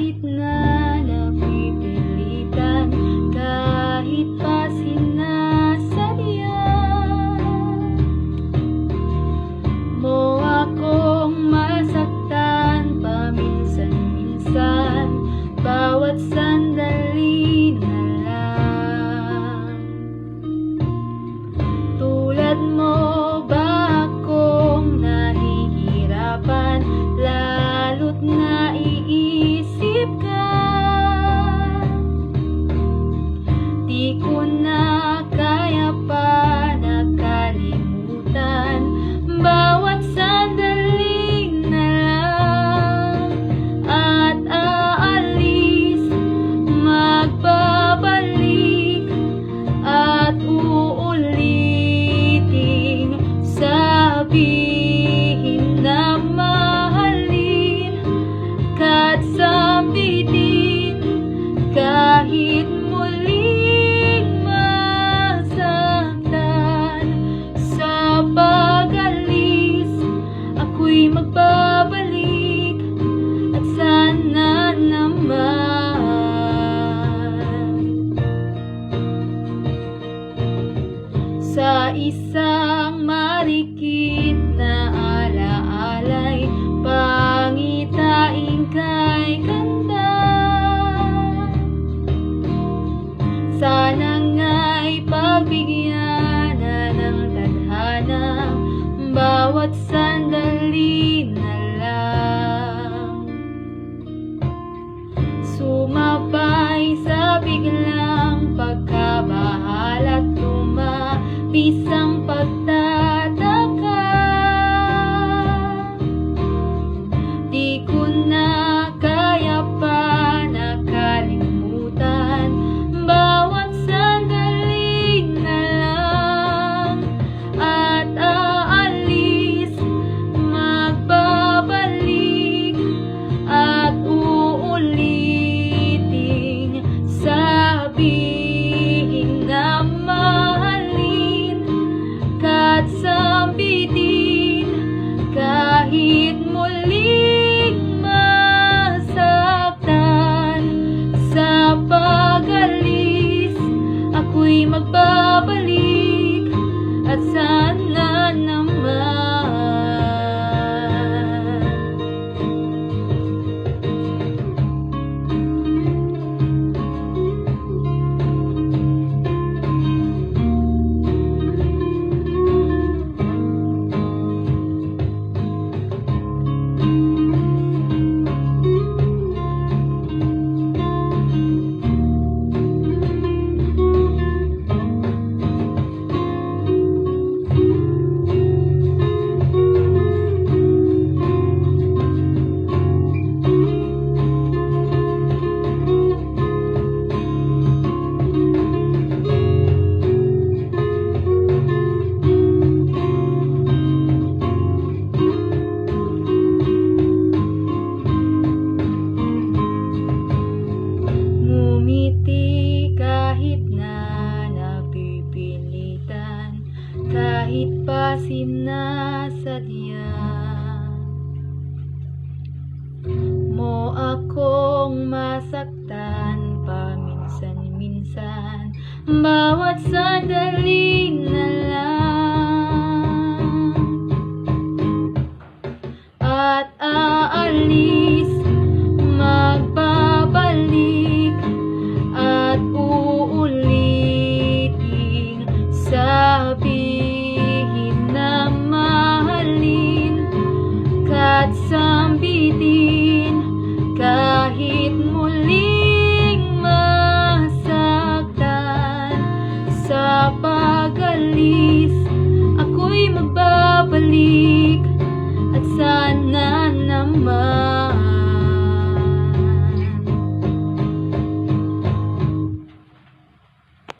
kahit na napipilitan, kahit pa sinasadya mo akong masaktan paminsan-minsan, bawat sandali na lang. Tulad mo ba akong nahihirapan, lalo't naiisip ka? Di ko na kaya pa nakalimutan, bawat sandali na lang. At aalis, magbabalik, at uulitin, sabihin na mahalin ka't sambitin, kahit muling masaktan. Sa pag-alis, ako'y magbabalik, at sana naman sa isang marikit na alaalay, pangitain kay ganda. Sana nga'y pagbigyan na ng tadhana, bawat sandali na lang. Sumabay sa biglang pagkabahala, tumapis ang pagtataka. Di ko na kaya pa nakalimutan, bawat sandali na lang. At aalis, magbabalik, at uulitin, sabihin na mahalin ka't sambitin, kahit muling masaktan. Sa pag-alis, ako'y magbabalik, at sana naman kahit pa sinasadya mo akong masaktan paminsan-minsan, bawat sandali na lang. At aalis,